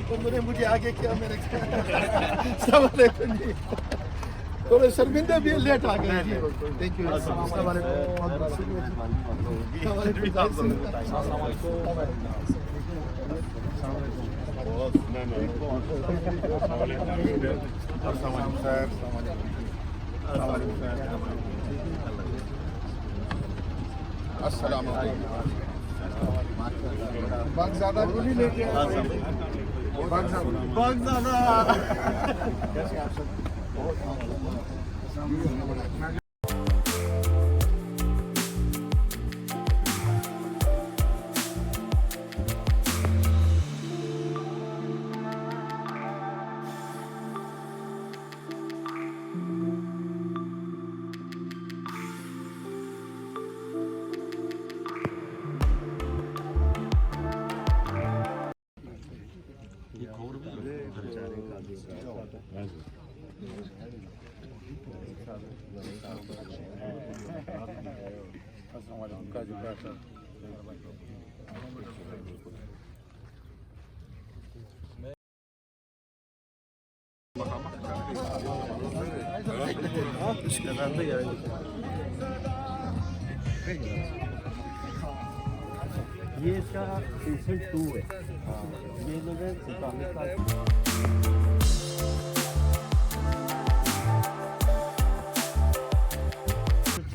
انہوں نے مجھے آگے کیا میرے السلام علیکم جی تھوڑے شرمندہ بھی لیٹ آ گئے جی تھینک یو السلام السلام علیکم باغ زیادہ کو نہیں لے کے باغ زیادہ کیسے آپ سب یہ اس کا ریسنٹ 2 ہے یہ جو ہے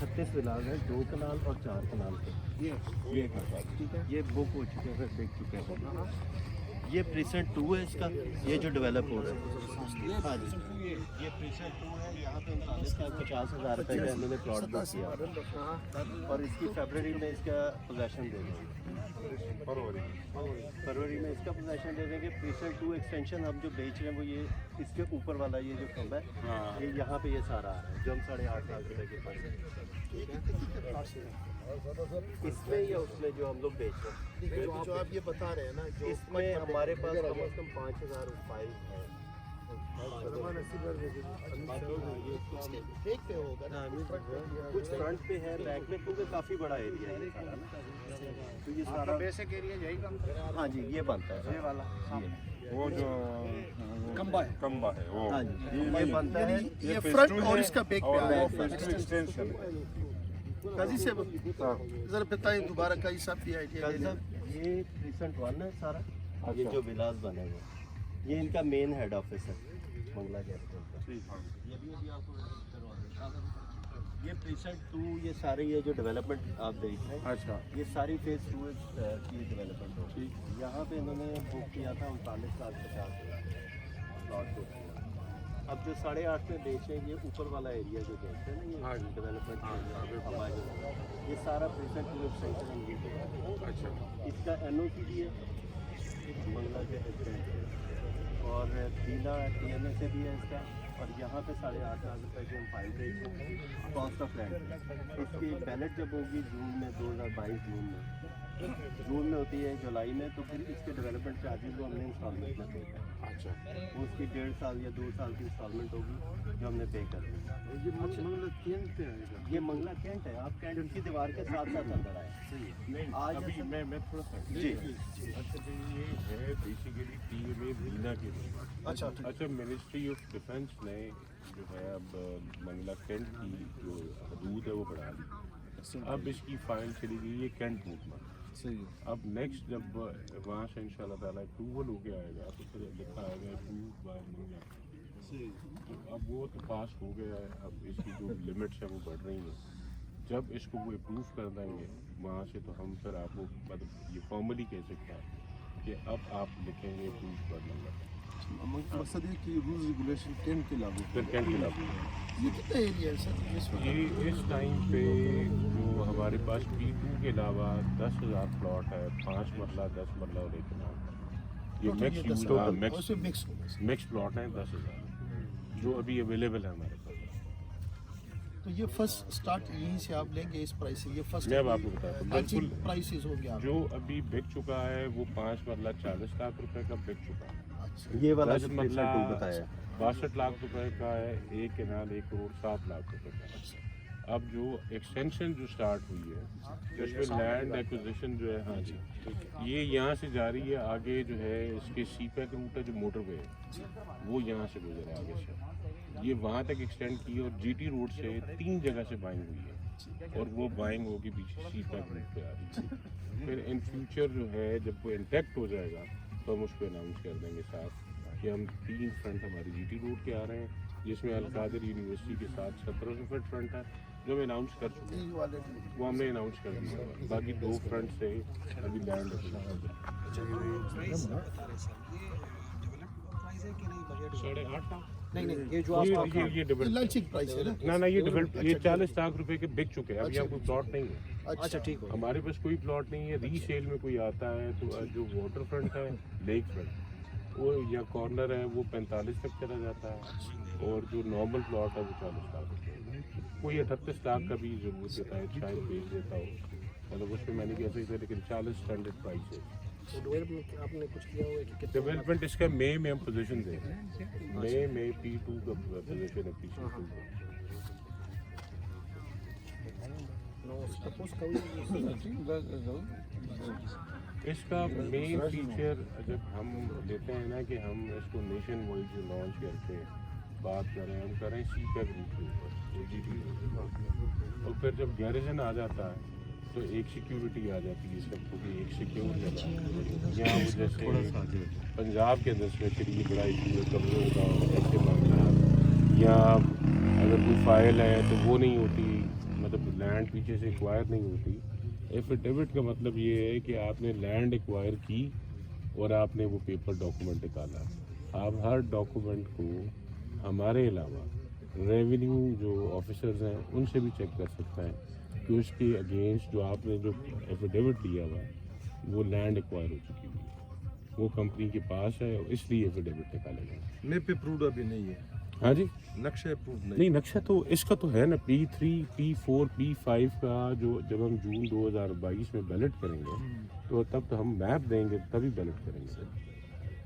36 ولاز ہیں 2 کنال اور 4 کنال کے یہ ٹھیک ہے یہ بک ہو چکے ہیں دیکھ چکے ہیں یہ پریسنٹ 2 ہے اس کا یہ جو ڈیولپ ہو رہا ہے ہاں جی یہ پریسنٹ 2 ہے یہاں پہ 50,000 روپے کا انہوں نے پلاٹ بک کیا اور اس کی فیبرری میں اس کا پوزیشن دے دیں گے فروری میں اس کا پوزیشن دے دیں گے پریسنٹ 2 ایکسٹینشن ہم جو بیچ رہے ہیں وہ یہ اس کے اوپر والا یہ جو کھمبا ہے یہ یہاں پہ یہ سارا ہے جو ہم 8.5 لاکھ روپے کے پاس اس میں یا اس میں جو ہم لوگ بیچ رہے ہیں جو آپ یہ بتا رہے ہیں نا اس میں ہمارے پاس کم از کم 5,000 فائل ہے کچھ فرنٹ پہ ہے بیک میں کیونکہ کافی بڑا ایریا ہے تو یہ سارا بیسک ایریا یہی کم ہاں جی یہ بنتا ہے یہ والا وہ جو کمبا ہے وہ ہاں جی یہ بنتا ہے یہ فرنٹ اور اس کا بیک پہ آیا ہے ایکسٹینشن قاضی صاحب ذرا بتائیں دوبارہ کا حساب بھی آئیڈیا یہ ریسنٹ 1 ہے سارا یہ جو ولاز بنے ہوئے یہ ان کا مین ہیڈ آفس ہے منگلا گیسٹ یہ پریسنٹ 2 یہ سارے یہ جو ڈیولپمنٹ آپ دیکھ رہے ہیں اچھا یہ ساری فیز 2 کی ڈیولپمنٹ ہوتی ہے یہاں پہ انہوں نے بک کیا تھا 39,50,000 پلاٹ بک کیا اب جو 8.5 میں بیچیں یہ اوپر والا ایریا جو دیکھتے ہیں نا یہ ڈیولپمنٹ یہ سارا پریسنٹ 2 ایکسٹینشن اچھا اس کا این او سی بھی ہے منگلا کے اور بینا ٹی این اے سے بھی ہے اس کا اور یہاں پہ 8.5 لاکھ روپے کی ہم فائل بیچ رہے ہیں کاسٹ آف لینڈ اس کی بیلٹ جب ہوگی جون میں 2022 جون میں ہوتی ہے جولائی میں تو پھر اس کے ڈیولپمنٹ چارجز کو ہم نے انسٹالمنٹ میں پے کرنا اچھا اس کی 1.5 سال یا 2 سال کی انسٹالمنٹ ہوگی جو ہم نے پے کر دی یہ منگلا کینٹ ہے آپ کینٹ کی دیوار کے ساتھ ساتھ اندر آئے آج ابھی میں تھوڑا سا جی اچھا یہ ہے بیسیکلی ٹی ایم اے بینا کے لیے اچھا منسٹری آف ڈیفینس نے جو ہے اب منگلا کینٹ کی جو حدود ہے وہ بڑھا دی اب اس کی فائل چلی گئی ہے کینٹ موومنٹ اب نیکسٹ جب وہاں سے ان شاء اللہ تعالیٰ اپروول ہو کے آئے گا تو پھر لکھا آئے گا اپرووڈ بائی منگلا اب وہ تو پاس ہو گیا ہے اب اس کی جو لمٹس ہیں وہ بڑھ رہی ہیں جب اس کو وہ اپروو کر دیں گے وہاں سے تو ہم پھر آپ کو مطلب یہ فارملی کہہ سکتے ہیں کہ اب آپ لکھیں گے اپروو پر منگلا مقصد ہے کہ رولز ریگولیشن کینٹ کے لاگو پھر کینٹ کے لاگو یہ کتنا ایریا ہے سر یہ اس ٹائم پہ جو ہمارے پاس P2 کے علاوہ 10,000 پلاٹ ہے 5 مرلہ 10 مرلہ اور 1 کنال یہ مکس پلاٹ ہیں 10,000 جو ابھی اویلیبل ہے ہمارے پاس تو یہ فرسٹ سٹارٹ یہیں سے آپ لیں گے اس پرائس سے یہ فرسٹ میں اب آپ کو بتاتا ہوں بالکل پرائسز ہوں گے آپ جو ابھی بک چکا ہے وہ 5 مرلہ 40 لاکھ روپے کا بک چکا ہے یہ والا 10 جو مرلہ پریسنٹ 2 بتایا 62 لاکھ روپے کا ہے 1 کنال 1 کروڑ 7 لاکھ روپے کا اب جو ایکسٹینشن جو سٹارٹ ہوئی ہے تو اس میں لینڈ ایکوزیشن جو ہے، ہاں جی یہ یہاں سے جا رہی ہے آگے جو ہے اس کے سی پیک روٹ ہے جو موٹر وے ہے وہ یہاں سے گزر ہے آگے سے، یہ وہاں تک ایکسٹینڈ کی ہے، اور جی ٹی روڈ سے 3 جگہ سے بائنگ ہوئی ہے اور وہ بائنگ ہوگی پیچھے سی پیک روٹ پہ آ رہی ہے۔ پھر ان فیوچر جو ہے جب وہ انٹیکٹ ہو جائے گا تو ہم اس کو اناؤنس کر دیں گے صاف کہ ہم 3 فرنٹ ہماری جی ٹی روڈ کے آ رہے ہیں، جس میں القادر یونیورسٹی کے ساتھ 1700 فٹ فرنٹ ہے جو ہم اناؤنس کر چکے ہیں، وہ ہم نے اناؤنس کر دیا، باقی 2 فرنٹ سے ابھی لینڈ یہ لانچنگ پرائس ہے نا؟ نہ یہ 40 لاکھ روپے کے بک چکے ہیں، ابھی یہاں کوئی پلاٹ نہیں ہے، اچھا ٹھیک ہے، ہمارے پاس کوئی پلاٹ نہیں ہے، ری سیل میں کوئی آتا ہے تو جو واٹر فرنٹ ہے لیک فرنٹ وہ یا کارنر ہے وہ 45 تک چلا جاتا ہے، اور جو نارمل پلاٹ ہے وہ 40 لاکھ روپے، کوئی 38 لاکھ کا بھی ضرورت دیتا ہے شاید بھیج دیتا ہو، مطلب اس میں میں نہیں کہہ سکتا لیکن 40 اسٹینڈرڈ پرائس ہے۔ آپ نے کچھ کیا ہوا کہ ڈیولپمنٹ اس کا مئی میں ہم پوزیشن دیں گے، مئی P2 کا پوزیشن ہے P2 اس کا مین فیچر جب ہم لیتے ہیں نا کہ ہم اس کو نیشن وائڈ جو لانچ کرتے بات کریں ہم کریں سی پیک روٹ کے اوپر، اور پھر جب گیریزن آ جاتا ہے تو ایک سیکیورٹی آ جاتی ہے سب کو کہ ایک سیکیور جگہ، یہاں جیسے پنجاب کے اندر اسپیشلی یہ بڑا ایشو ہے قبضوں کا ایسے معاملات، یا اگر کوئی فائل ہے تو وہ نہیں ہوتی، مطلب لینڈ پیچھے سے ایکوائر نہیں ہوتی۔ ایفیڈیوٹ کا مطلب یہ ہے کہ آپ نے لینڈ ایکوائر کی اور آپ نے وہ پیپر ڈاکومنٹ نکالا، آپ ہر ڈاکومنٹ کو ہمارے علاوہ ریونیو جو آفیسرز ہیں ان سے بھی چیک کر سکتا ہے کہ اس کے اگینسٹ جو آپ نے جو ایفیڈیوٹ دیا ہوا ہے وہ لینڈ ایکوائر ہو چکی ہوئی ہے، وہ کمپنی کے پاس ہے اور اس لیے ایفیڈیوٹ نکالے گئے۔ میپ اپروڈ ابھی نہیں ہے، ہاں جی نقشہ اپروڈ نہیں، نقشہ تو اس کا تو ہے نا P3 P4 P5 کا، جو جب ہم جون 2022 میں بیلٹ کریں گے تو تب تو ہم میپ دیں گے تبھی بیلٹ کریں گے،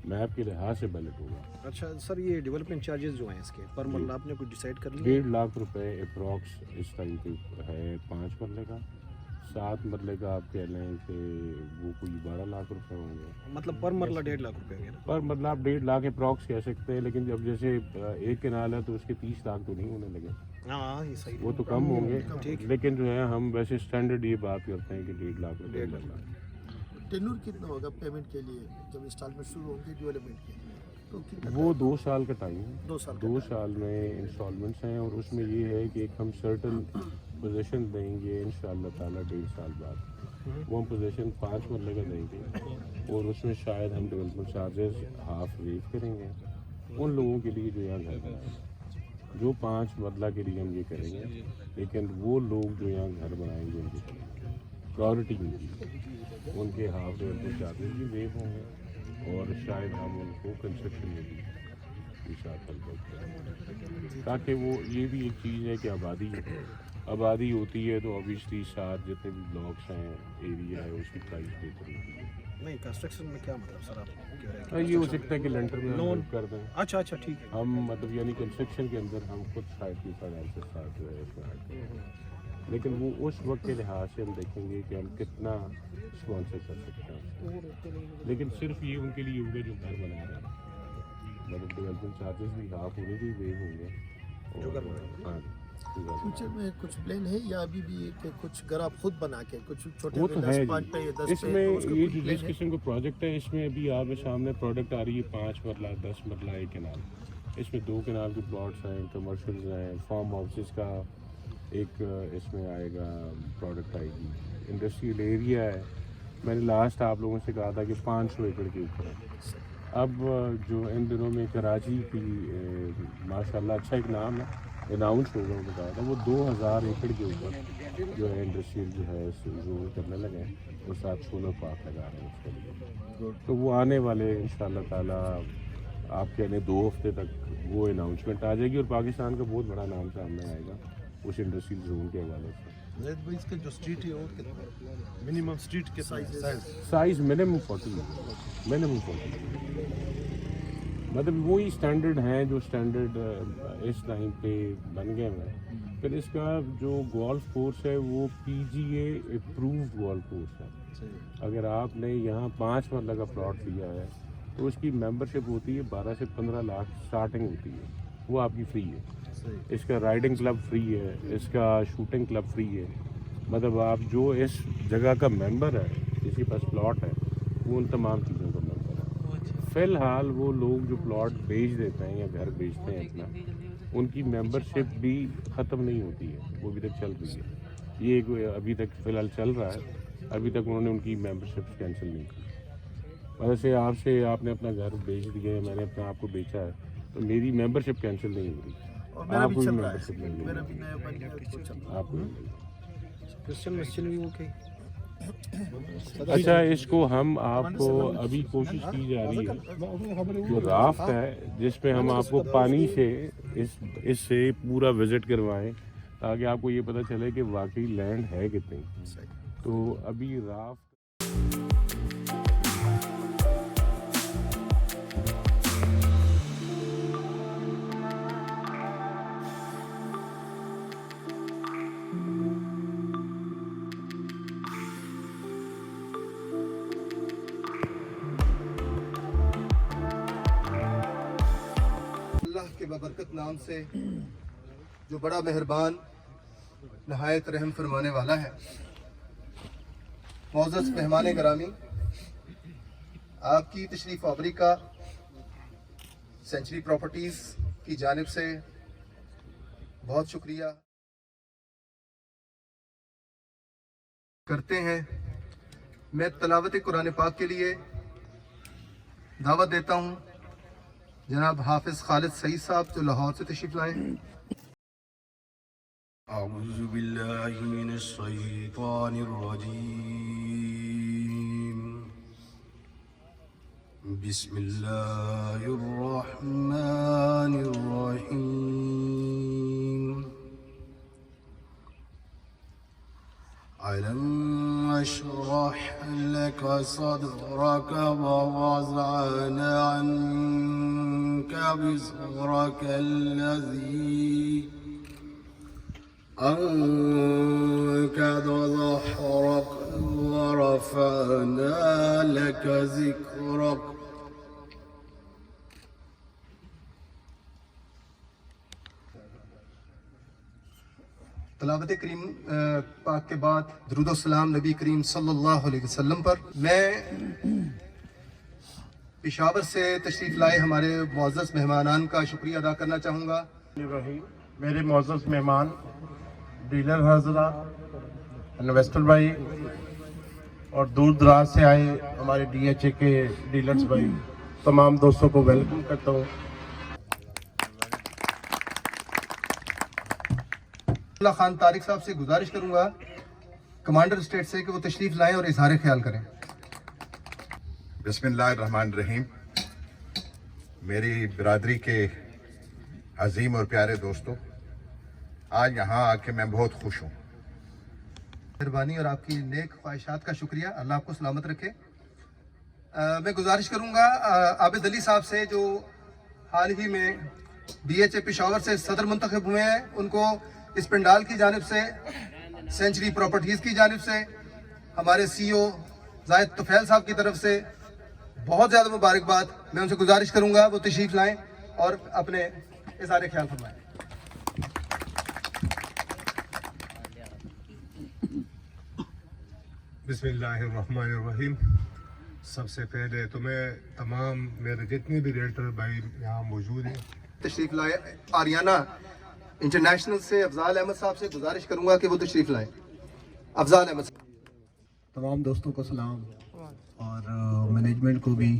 میپ کے لحاظ سے بیلٹ ہوگا۔ اچھا سر، یہ ڈیولپمنٹ چارجز جو ہیں اس کے پر مرلہ آپ نے کچھ ڈیسائیڈ کر لیا؟ 1.5 لاکھ روپے اپروکس اس ٹائم پہ ہے 5 مرلے کا، 7 مرلے کا آپ کہہ لیں کہ وہ کوئی 12 لاکھ روپے ہوں گے، مطلب پر مرلہ 1.5 لاکھ روپے وغیرہ پر مطلب آپ 1.5 لاکھ اپروکس کہہ سکتے ہیں، لیکن جب جیسے ایک کنال ہے تو اس کے 30 لاکھ تو نہیں ہونے لگے، ہاں یہ صحیح وہ تو کم ہوں گے، لیکن جو ہے ہم ویسے اسٹینڈرڈ یہ بات کرتے ہیں کہ 1.5 لاکھ روپے۔ ٹینور کتنا ہوگا پیمنٹ کے لیے جب انسٹالمنٹ شروع ہوں گے ڈیولپمنٹ کے؟ تو کتنا وہ 2 سال کا ٹائم ہے، 2 سال 2 سال میں انسٹالمنٹس ہیں، اور اس میں یہ ہے کہ ایک ہم سرٹن پوزیشن دیں گے انشاءاللہ تعالیٰ 1.5 سال بعد، وہ ہم پوزیشن 5 مرلے کا دیں گے، اور اس میں شاید ہم ڈیولپمنٹ چارجز ہاف ویو کریں گے ان لوگوں کے لیے جو یہاں گھر بنائیں، جو 5 مرلہ کے لیے ہم یہ کریں گے، لیکن وہ لوگ جو یہاں گھر بنائیں گے ان کی پرائورٹی ہوگی، ان کے ہاف ڈیولپمنٹ چارجز بھی ویو ہوں گے، اور شاید ہم ان کو کنسٹرکشن میں بھی تاکہ وہ یہ بھی ایک چیز ہے کہ آبادی ہوتی ہے تو obviously ساتھ جتنے بھی بلاکس ہیں ایریا ہے اس کی پرائز بہتر ہوتی ہے۔ نہیں کنسٹرکشن میں کیا مطلب سر آپ کہہ رہے ہیں؟ یہ ہو سکتا ہے کہ لینٹر میں لون کر دیں، اچھا ٹھیک ہے، ہم مطلب یعنی کنسٹرکشن کے اندر ہم خود شاید کی فائنینس ساتھ جو ہے اس میں ایڈ کریں، لیکن وہ اس وقت کے لحاظ سے ہم دیکھیں گے کہ ہم کتنا اسپانسر کر سکتے ہیں، لیکن صرف یہ ان کے لیے ہوگا جو گھر بنا رہے ہیں، مطلب ڈیولپمنٹ چارجز بھی ہاف ہونے بھی ویو ہوں گے، اور ہاں فیوچر میں کچھ پلان ہے یا ابھی بھی کہ کچھ گھر آپ خود بنا کے کچھ چھوٹے وہ تو ہے پانچ پہ جی، 10 اس پہ میں تو اس کا یہ کوئی جو plan جس ہے؟ قسم کا پروجیکٹ ہے اس میں ابھی آپ کے سامنے پروڈکٹ آ رہی ہے 5 مرلہ 10 مرلہ 1 کنال، اس میں 2 کنال کے پلاٹس ہیں، کمرشلز ہیں، فارم ہاؤسز کا ایک اس میں آئے گا پروڈکٹ آئے گی، انڈسٹریل ایریا ہے، میں نے لاسٹ آپ لوگوں سے کہا تھا کہ 500 ایکڑ کے اوپر ہے، اب جو ان دنوں میں کراچی کی ماشاء اللہ اچھا ایک نام ہے اناؤنس ہوگا، وہ بتایا تھا وہ 2000 ایکڑ کے اوپر جو ہے انڈسٹریل جو ہے زون کرنے لگے ہیں، اور ساتھ سولر پارک لگا رہے ہیں اس کے لیے، تو وہ آنے والے انشاءاللہ تعالیٰ آپ کہہ لیں 2 ہفتے تک وہ اناؤنسمنٹ آ جائے گی، اور پاکستان کا بہت بڑا نام سامنے آئے گا اس انڈسٹریل زون کے حوالے سے۔ زید بھائی اس کا جو اسٹریٹ ہے وہ کتنا ہے؟ منیمم اسٹریٹ کے سائز منیمم 40 منیمم 40، مطلب وہی اسٹینڈرڈ ہیں جو اسٹینڈرڈ اس ٹائم پہ بن گئے ہیں، फिर इसका जो गोल्फ कोर्स है वो PGA अप्रूव्ड गोल्फ कोर्स है। अगर आपने यहाँ 5 मरला का प्लॉट लिया है तो उसकी मेंबरशिप होती है 12 से 15 लाख स्टार्टिंग होती है, वो आपकी फ्री है। इसका राइडिंग क्लब फ्री है, इसका शूटिंग क्लब फ्री है। मतलब आप जो इस जगह का मेंबर है, किसी पास प्लॉट है, वो उन तमाम चीज़ों का मेंबर है। फ़िलहाल वो लोग जो प्लॉट बेच देते हैं या घर बेचते हैं अपना, उनकी मेंबरशिप भी ख़त्म नहीं होती है, वो अभी तक चल रही है। ये अभी तक फ़िलहाल चल रहा है, अभी तक उन्होंने उनकी मेंबरशिप कैंसिल नहीं की। वैसे आपने अपना घर बेच दिया है, मैंने अपना आपको बेचा है, तो मेरी मेंबरशिप कैंसिल नहीं हो रही, आपको भी मेंबरशिप नहीं मिलेगी, आपको क्रिश्चियन मिशन भी ओके। अच्छा, इसको हम आपको अभी कोशिश की जा रही है, जो राफ्ट है जिसमें हम आपको पानी से इससे पूरा विजिट करवाएं ताकि आपको ये पता चले कि वाकई लैंड है कितनी। तो अभी राफ्ट अल्लाह के बबरकत नाम से जो बड़ा मेहरबान नहायत रहम फरमाने वाला है। मौजूद मेहमान गिरामी, आपकी तशरीफ आवरी का सेंचुरी प्रॉपर्टीज़ की जानिब से बहुत शुक्रिया करते हैं। मैं तलावत कुरान पाक के लिए दावत देता हूँ जनाब हाफिज खालिद सईद साहब जो लाहौर से तशरीफ लाए। أعوذ بالله من الشيطان الرجيم بسم الله الرحمن الرحيم ألم نشرح لك صدرك ووضعنا عنك وزرك الذي أنقض ظهرك ورفعنا لك ذكرك तलावत करीम पाक के बाद दरूद सलाम नबी करीम सल्लल्लाहु अलैहि वसल्लम पर। मैं पेशावर से तशरीफ़ लाए हमारे मुअज़्ज़ज़ मेहमानान का शुक्रिया अदा करना चाहूँगा। मेरे मुअज़्ज़ज़ मेहमान, डीलर हज़रात, इन्वेस्टर भाई और दूर दराज से आए हमारे DHA के डीलर्स भाई, तमाम दोस्तों को वेलकम करता हूँ। अब्दुल्ला खान तारिक साहब से गुजारिश करूंगा कमांडर स्टेट से कि वो तशरीफ लाएं और इजहार ख्याल करें। बिस्मिल्लाहिर्रहमानिर्रहीम। मेरी बिरादरी के अजीम और प्यारे दोस्तों, आज यहाँ आके मैं बहुत खुश हूँ। मेहरबानी और आपकी नेक ख्वाहिशात का शुक्रिया, अल्लाह आपको सलामत रखे। मैं गुजारिश करूंगा आबिद अली साहब से जो हाल ही में DHA पेशावर से सदर मुंतखब हुए हैं, उनको इस पंडाल की जानिब से, सेंचुरी प्रॉपर्टीज़ की जानिब से, हमारे CEO जाहिद तुफैल साहब की तरफ से बहुत ज़्यादा मुबारकबाद। मैं उनसे गुजारिश करूंगा वो तशरीफ़ लाएं और अपने इज़हार ख्याल फरमाएं। बिस्मिल्लाहिर्रहमानिर्रहीम। सबसे पहले तो मैं तमाम मेरे जितने भी रियल्टर भाई यहाँ मौजूद हैं, तशरीफ़ लाए। आरियाना इंटरनेशनल से अफजाल अहमद साहब से गुजारिश करूंगा कि वो तशरीफ़ लाएं। अफजाल अहमद साहब। तमाम दोस्तों को सलाम और मैनेजमेंट को भी।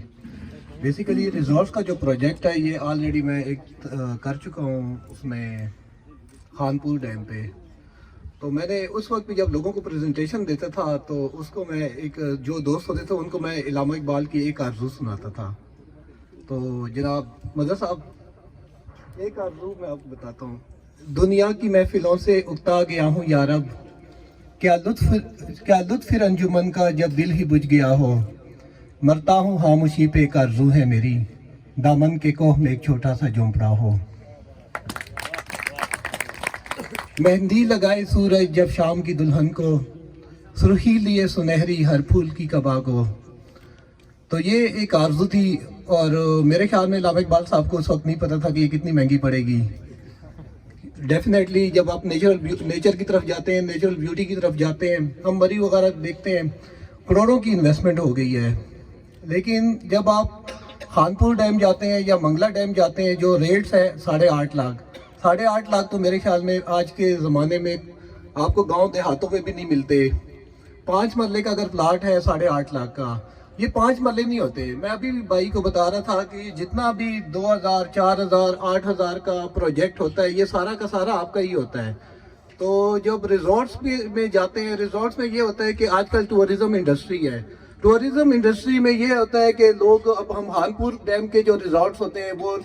बेसिकली रिजॉर्ट्स का जो प्रोजेक्ट है ये ऑलरेडी मैं एक कर चुका हूँ उसमें खानपुर डैम पे। तो मैंने उस वक्त भी जब लोगों को प्रेजेंटेशन देता था तो उसको मैं एक जो दोस्त होते थे उनको मैं इलामा इकबाल की एक आरज़ू सुनाता था। तो जनाब मज़र साहब, एक आरज़ू मैं आपको बताता हूँ। दुनिया की महफिलों से उकता गया हूँ यारब, क्या लुत्फ़ अंजुमन का जब दिल ही बुझ गया हो। मरता हूँ खामोशी पे एक आरज़ू है मेरी, दामन के कोह में एक छोटा सा झोंपड़ा हो। मेहंदी लगाए सूरज जब शाम की दुल्हन को, सुर्खी लिए सुनहरी हर फूल की कबा को। तो ये एक आरज़ू थी, और मेरे ख्याल में इलामा इकबाल साहब को उस वक्त नहीं पता था कि ये कितनी महंगी पड़ेगी। डेफिनेटली जब आप नेचर की तरफ जाते हैं, नेचुरल ब्यूटी की तरफ जाते हैं, हम मरी वगैरह देखते हैं, करोड़ों की इन्वेस्टमेंट हो गई है। लेकिन जब आप खानपुर डैम जाते हैं या मंगला डैम जाते हैं, जो रेट्स है 8.5 लाख, 8.5 लाख तो मेरे ख्याल में आज के ज़माने में आपको गांव देहातों में भी नहीं मिलते। 5 मरले का अगर प्लाट है 8.5 लाख का, ये 5 मरले नहीं होते। मैं अभी भी भाई को बता रहा था कि जितना भी 2000, 4000, 8000 का प्रोजेक्ट होता है, ये सारा का सारा आपका ही होता है। तो जब रिजॉर्ट्स में जाते हैं, रिजॉर्ट्स में ये होता है कि आजकल टूरिज्म इंडस्ट्री है। टूरिज्म इंडस्ट्री में ये होता है कि लोग, अब हम हानपुर डैम के जो रिजॉर्ट्स होते हैं वो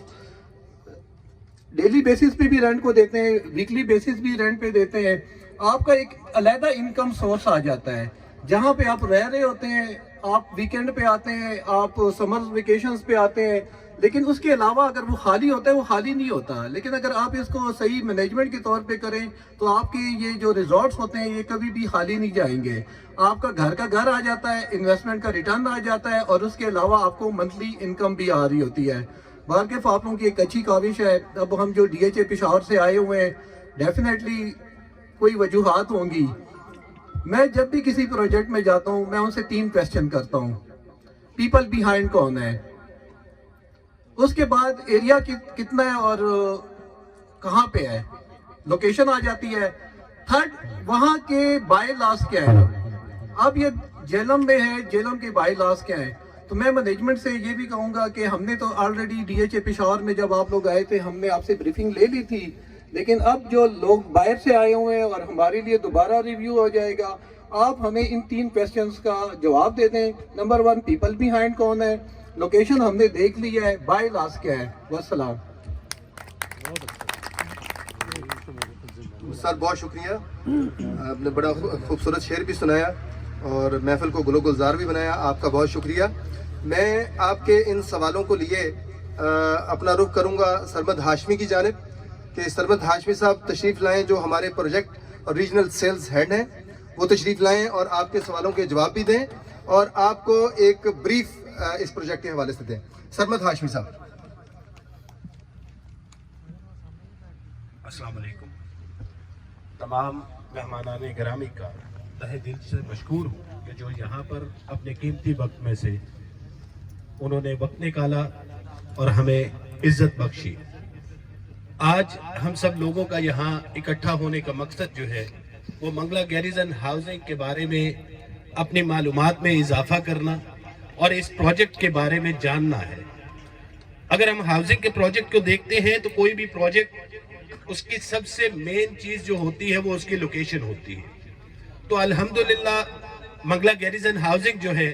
डेली बेसिस पे भी रेंट को देते हैं, वीकली बेसिस भी रेंट पे देते हैं। आपका एक अलग इनकम सोर्स आ जाता है। जहाँ पे आप रह रहे होते हैं, आप वीकेंड पे आते हैं, आप समर वेकेशंस पे आते हैं, लेकिन उसके अलावा अगर वो खाली होता है वो खाली नहीं होता। लेकिन अगर आप इसको सही मैनेजमेंट के तौर पे करें तो आपके ये जो रिजॉर्ट्स होते हैं ये कभी भी खाली नहीं जाएंगे। आपका घर का घर आ जाता है, इन्वेस्टमेंट का रिटर्न आ जाता है, और उसके अलावा आपको मंथली इनकम भी आ रही होती है। बाहर के आप लोगों की एक अच्छी काविश है। अब हम जो DHA पेशावर से आए हुए हैं, डेफिनेटली कोई वजूहात होंगी। मैं जब भी किसी प्रोजेक्ट में जाता हूं, मैं उनसे 3 क्वेश्चन करता हूं। पीपल बिहाइंड कौन है, उसके बाद एरिया कितना है और कहां पे है, लोकेशन आ जाती है। थर्ड, वहां के बाय लॉस क्या है। अब ये जेलम में है, जेलम के बाय लॉस क्या है। तो मैं मैनेजमेंट से ये भी कहूंगा कि हमने तो ऑलरेडी DHA पेशावर में जब आप लोग आए थे, हमने आपसे ब्रीफिंग ले ली थी, लेकिन अब जो लोग बाहर से आए हुए हैं और हमारे लिए दोबारा रिव्यू हो जाएगा, आप हमें इन 3 क्वेश्चंस का जवाब दे दें। नंबर 1, पीपल बिहाइंड कौन है, लोकेशन हमने देख ली है, बाय लॉस क्या है। वस्सलाम। सर बहुत शुक्रिया, आपने बड़ा खूबसूरत शेर भी सुनाया और महफिल को गुलो गुलजार भी बनाया। आपका बहुत शुक्रिया। मैं आपके इन सवालों को लिए अपना रुख करूंगा सरमद हाशमी की जानिब कि सरमद हाशमी साहब तशरीफ़ लाएं, जो हमारे प्रोजेक्ट और रीजनल सेल्स हेड हैं, वो तशरीफ़ लाएं और आपके सवालों के जवाब भी दें और आपको एक ब्रीफ इस प्रोजेक्ट के हवाले से दें। सरमद हाशमी साहब। अस्सलाम वालेकुम। तमाम मेहमानान गिरामी का तहे दिल से मशकूर हूँ कि जो यहाँ पर अपने कीमती वक्त में से उन्होंने वक्त निकाला और हमें इज्जत बख्शी। आज हम सब लोगों का यहाँ इकट्ठा होने का मकसद जो है वो मंगला गैरिजन हाउसिंग के बारे में अपनी मालूमात में इजाफा करना और इस प्रोजेक्ट के बारे में जानना है। अगर हम हाउसिंग के प्रोजेक्ट को देखते हैं तो कोई भी प्रोजेक्ट, उसकी सबसे मेन चीज जो होती है वो उसकी लोकेशन होती है। तो अल्हम्दुलिल्लाह मंगला गैरिजन हाउसिंग जो है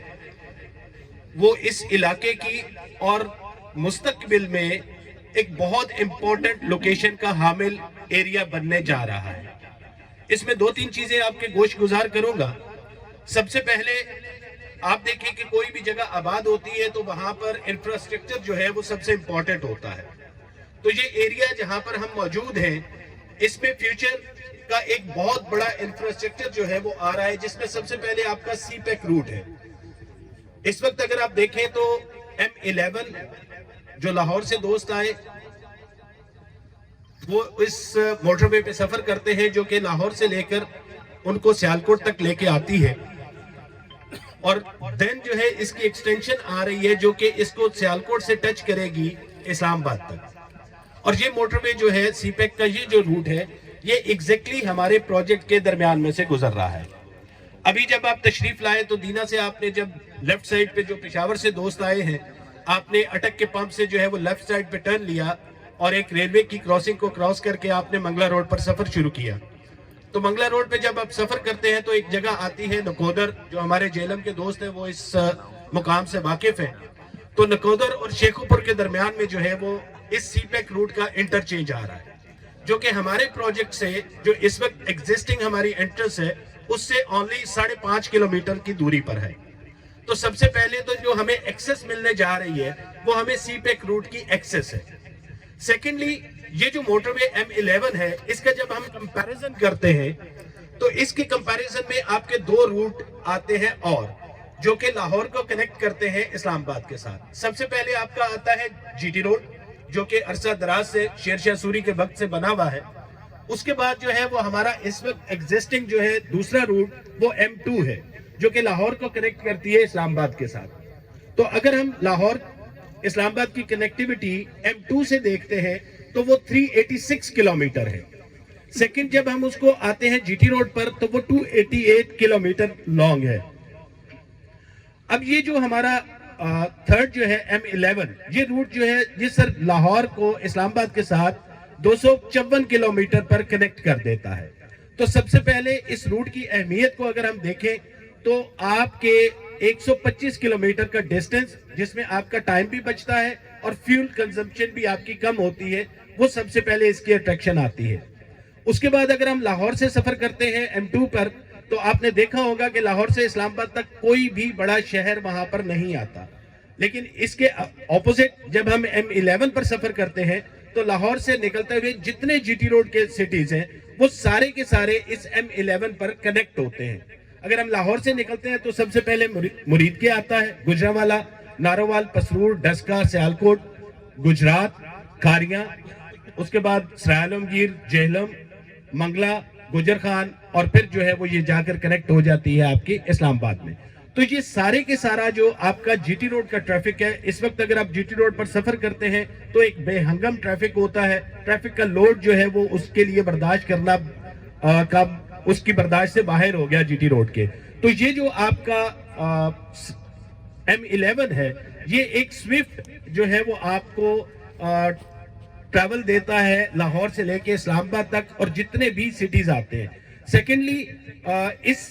वो इस इलाके की और मुस्तकबिल में एक बहुत इंपॉर्टेंट लोकेशन का हामिल एरिया बनने जा रहा है। इसमें 2-3 चीजें आपके गोश गुजार करूंगा। सबसे पहले आप देखिए कि कोई भी जगह आबाद होती है तो वहां पर इंफ्रास्ट्रक्चर जो है वो सबसे इंपॉर्टेंट होता है। तो ये एरिया जहां पर हम मौजूद हैं, इसमें फ्यूचर का एक बहुत बड़ा इंफ्रास्ट्रक्चर जो है वो आ रहा है, जिसमें सबसे पहले आपका सीपेक रूट है। इस वक्त अगर आप देखें तो M11 जो लाहौर से दोस्त आए वो इस मोटरवे पे सफर करते हैं, जो कि लाहौर से लेकर उनको सियालकोट तक लेके आती है, और देन जो है इसकी एक्सटेंशन आ रही है जो कि इसको सियालकोट से टच करेगी इस्लामाबाद तक। और ये मोटरवे जो है सीपेक का ये जो रूट है ये एग्जैक्टली हमारे प्रोजेक्ट के दरमियान में से गुजर रहा है। अभी जब आप तशरीफ लाए तो दीना से आपने जब लेफ्ट साइड पे जो पेशावर से दोस्त आए हैं, आपने अटक के पंप से जो है वो लेफ्ट साइड पे टर्न लिया और एक रेलवे की क्रॉसिंग को क्रॉस करके आपने मंगला रोड पर सफर शुरू किया। तो मंगला रोड पे जब आप सफर करते हैं तो एक जगह आती है नकोदर, जो हमारे जेलम के दोस्त हैं वो इस मुकाम से वाकिफ है। तो नकोदर और शेखुपुर के दरमियान में जो है वो इस सीपेक रूट का इंटरचेंज आ रहा है, जो कि हमारे प्रोजेक्ट से जो इस वक्त एग्जिस्टिंग हमारी एंट्रेंस है उससे ओनली 5.5 किलोमीटर की दूरी पर है। तो सबसे पहले तो जो हमें एक्सेस मिलने जा रही है वो हमें सीपेक रूट की एक्सेस है। सेकेंडली ये जो मोटरवे M11 है, इसका जब हम कंपैरिजन करते हैं तो इसके कंपैरिजन में आपके 2 रूट आते हैं और जो कि लाहौर को कनेक्ट करते हैं इस्लामाबाद के साथ। सबसे पहले आपका आता है GT रोड, जो कि अरसा दराज से शेरशाह सूरी के वक्त से बना हुआ है। उसके बाद जो है वो हमारा इस वक्त एग्जिस्टिंग जो है दूसरा रूट वो M2 है, जो कि लाहौर को कनेक्ट करती है इस्लामाबाद के साथ। तो अगर हम लाहौर इस्लामाबाद की कनेक्टिविटी M2 से देखते हैं तो वो 386 किलोमीटर है। सेकंड जब हम उसको आते हैं GT रोड पर तो वो 288 किलोमीटर लॉन्ग है। अब ये जो हमारा थर्ड जो है M11, ये रूट जो है ये सर लाहौर को इस्लामाबाद के साथ 254 किलोमीटर पर कनेक्ट कर देता है। तो सबसे पहले इस रूट की अहमियत को अगर हम देखें तो आपके 125 किलोमीटर का डिस्टेंस, जिसमें आपका टाइम भी बचता है और फ्यूल कंजम्पशन भी आपकी कम होती है, वो सबसे पहले इसकी अट्रैक्शन आती है। उसके बाद अगर हम लाहौर से सफर करते हैं M2 पर तो आपने देखा होगा कि लाहौर से इस्लामाबाद तक कोई भी बड़ा शहर वहां पर नहीं आता, लेकिन इसके ऑपोजिट जब हम M11 पर सफर करते हैं तो लाहौर से निकलते हुए जितने GT रोड के सिटीज हैं वो सारे के सारे इस M11 पर कनेक्ट होते हैं। अगर हम लाहौर से निकलते हैं तो सबसे पहले मुरीद के आता है, गुजरावाला, नारोवाल, पसरूर, डस्का, सियालकोट, गुजरात, खारियां, उसके बाद सरायलमगीर, जेहलम, मंगला, गुजर खान और फिर जो है वो ये जाकर कनेक्ट हो जाती है आपकी इस्लामाबाद में। तो ये सारे के सारा जो आपका GT रोड का ट्रैफिक है, इस वक्त अगर आप GT रोड पर सफर करते हैं तो एक बेहंगम ट्रैफिक होता है। ट्रैफिक का लोड जो है वो उसके लिए बर्दाश्त करना उसकी बर्दाश्त से बाहर हो गया GT रोड के। तो ये जो आपका M11 है, ये एक स्विफ्ट जो है वो आपको ट्रैवल देता है लाहौर से लेके इस्लामाबाद तक और जितने भी सिटीज आते हैं। सेकेंडली इस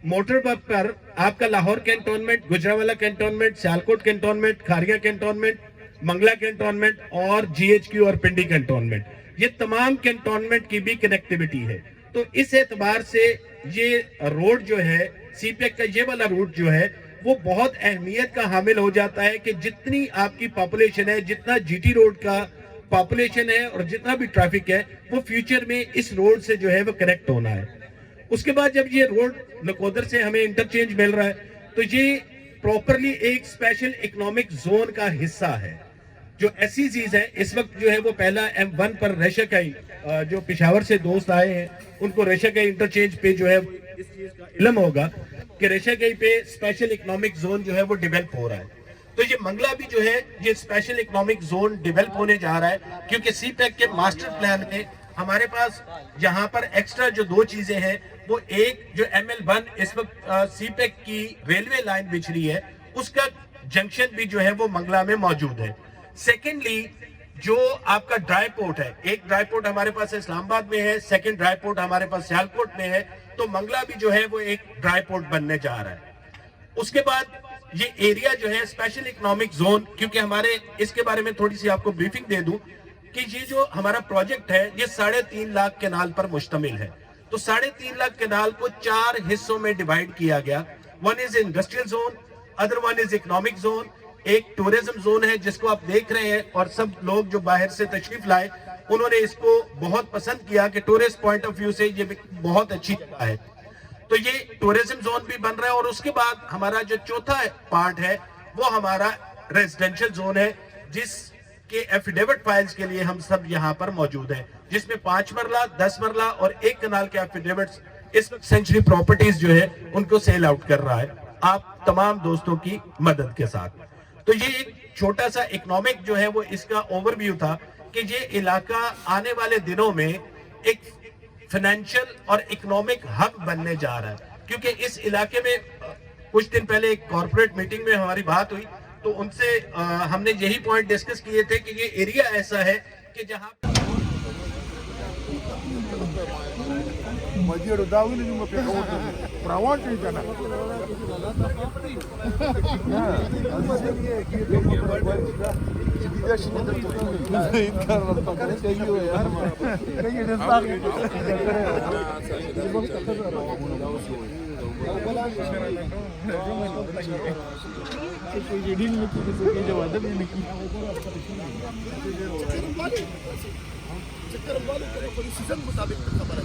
मोटर पर आपका Lahore cantonment, Gujranwala cantonment, Sialkot cantonment, Kharian cantonment, Mangla cantonment और GHQ और पिंडी कैंटोनमेंट, ये तमाम कैंटोनमेंट की भी कनेक्टिविटी है। तो इस एतबार से ये रोड जो है CPEC का ये वाला रूट जो है वो बहुत अहमियत का हामिल हो जाता है कि जितनी आपकी पॉपुलेशन है, जितना GT रोड का पॉपुलेशन है और जितना भी ट्रैफिक है वो फ्यूचर में इस रोड से जो है वो कनेक्ट होना है। उसके बाद जब ये रोड नकोदर से हमें इंटरचेंज मिल रहा है तो ये प्रॉपरली एक स्पेशल इकोनॉमिक जोन का हिस्सा है। जो SEZs है इस वक्त जो है वो पहला M1 पर रेशकाई, जो पिशावर से दोस्त आए हैं उनको रेशकाई इंटरचेंज पे जो है इस चीज का इल्म होगा कि रेशकाई पे स्पेशल इकोनॉमिक जोन जो है वो डेवलप हो रहा है। तो ये मंगला भी जो है ये स्पेशल इकोनॉमिक जोन डेवलप होने जा रहा है, क्योंकि CPEC के मास्टर प्लान में हमारे पास यहाँ पर एक्स्ट्रा जो 2 चीजें हैं वो एक जो ML1 इस वक्त CPEC की रेलवे लाइन बिछ रही है उसका जंक्शन भी जो है वो मंगला में मौजूद है। सेकेंडली जो आपका ड्राई पोर्ट है, एक ड्राई पोर्ट हमारे पास इस्लामाबाद में है, सेकेंड ड्राई पोर्ट हमारे पास सियालकोट में है, तो मंगला भी जो है वो एक ड्राई पोर्ट बनने जा रहा है। उसके बाद ये एरिया जो है स्पेशल इकोनॉमिक जोन, क्योंकि हमारे इसके बारे में थोड़ी सी आपको ब्रीफिंग दे दूं कि ये जो हमारा प्रोजेक्ट है ये 3.5 लाख कैनाल पर मुश्तमिल है। तो 3.5 लाख कैनाल को 4 हिस्सों में डिवाइड किया गया। One is industrial zone, other one is economic zone, एक टूरिज्म जोन है जिसको आप देख रहे हैं और सब लोग जो बाहर से तशरीफ लाए उन्होंने इसको बहुत पसंद किया कि टूरिस्ट पॉइंट ऑफ व्यू से ये बहुत अच्छी जगह है। तो ये टूरिज्म जोन भी बन रहा है। और उसके बाद हमारा जो चौथा पार्ट है वो हमारा रेजिडेंशियल जोन है, जिसके एफिडेविट फाइल्स के लिए हम सब यहाँ पर मौजूद हैं, जिसमें 5 मरला, 10 मरला और 1 कनाल के एफिडेविट्स इस वक्त सेंचुरी प्रॉपर्टीज जो है उनको सेल आउट कर रहा है आप तमाम दोस्तों की मदद के साथ। तो ये एक छोटा सा इकोनॉमिक जो है वो इसका ओवरव्यू था कि ये इलाका आने वाले दिनों में एक फाइनेंशियल और इकोनॉमिक हब बनने जा रहा है। क्योंकि इस इलाके में कुछ दिन पहले एक कॉर्पोरेट मीटिंग में हमारी बात हुई तो उनसे हमने यही पॉइंट डिस्कस किए थे कि ये एरिया ऐसा है कि जहां چکر والے کوئی سیزن مطابق خبر ہے